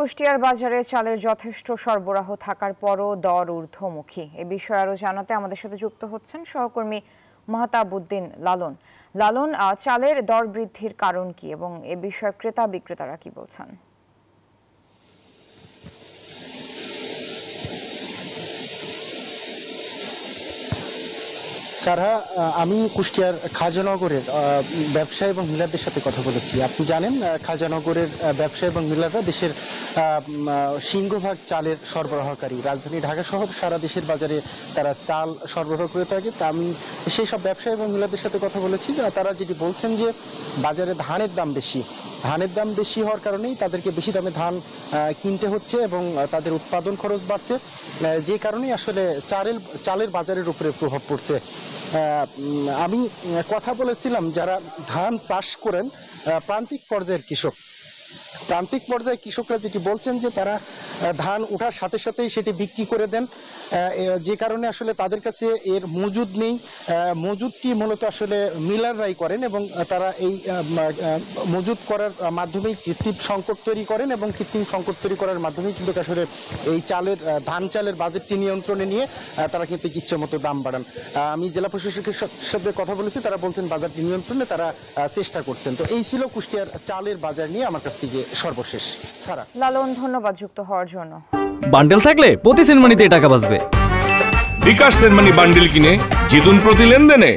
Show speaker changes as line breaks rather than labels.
কুষ্টিয়ার বাজারে চালের যথেষ্ট সরবরাহ থাকার পরও দর ঊর্ধ্বমুখী। এ বিষয়ে আরো জানাতে আমাদের সাথে যুক্ত হচ্ছেন সহকর্মী মাহতাবউদ্দিন লালন। লালন, চালের দর বৃদ্ধির কারণ কি এবং এ বিষয়ে ক্রেতা বিক্রেতারা কি বলছেন?
সারা, আমি কুষ্টিয়ার খাজানগরের ব্যবসায়ী এবং মিলারদের সাথে কথা বলেছি। আপনি জানেন, খাজানগরের ব্যবসায়ী এবং মিলাররা দেশের সিংহভাগ চালের সরবরাহকারী। রাজধানী ঢাকা সহ সারা দেশের বাজারে তারা চাল সরবরাহ করে থাকে। তা আমি সেই সব ব্যবসায়ী এবং মিলারদের সাথে কথা বলেছি, তারা যেটি বলছেন যে বাজারে ধানের দাম বেশি। ধানের দাম বেশি হওয়ার কারণেই তাদেরকে বেশি দামে ধান কিনতে হচ্ছে এবং তাদের উৎপাদন খরচ বাড়ছে, যে কারণেই আসলে চালের বাজারের উপরে প্রভাব পড়ছে। আমি কথা বলেছিলাম যারা ধান চাষ করেন, প্রান্তিক পর্যায়ের কৃষকরা যেটি বলছেন যে তারা ধান ওঠার সাথে সাথেই সেটি বিক্রি করে দেন, যে কারণে আসলে তাদের কাছে এর মজুদ নেই। মজুদটি মূলত আসলে মিলাররাই করেন এবং তারা এই মজুদ করার মাধ্যমেই কৃত্রিম সংকট তৈরি করেন এবং কৃত্রিম সংকট তৈরি করার মাধ্যমেই কিন্তু আসলে এই ধান চালের বাজেটটি নিয়ন্ত্রণে নিয়ে তারা কিন্তু ইচ্ছে মতো দাম বাড়ান। আমি জেলা প্রশাসকের সাথে কথা বলেছি, তারা বলছেন বাজারটি নিয়ন্ত্রণে তারা চেষ্টা করছেন। তো এই ছিল কুষ্টিয়ার চালের বাজার নিয়ে আমার কাছ থেকে সর্বশেষ। সারা।
লালন, ধন্যবাদ যুক্ত হওয়ার জন্য।
বান্ডেল থাকলে প্রতি সেনমানিতে টাকা বাঁচবে।
বিকাশ সেনমানি বান্ডেল কিনে জিতুন প্রতি লেনদেনে।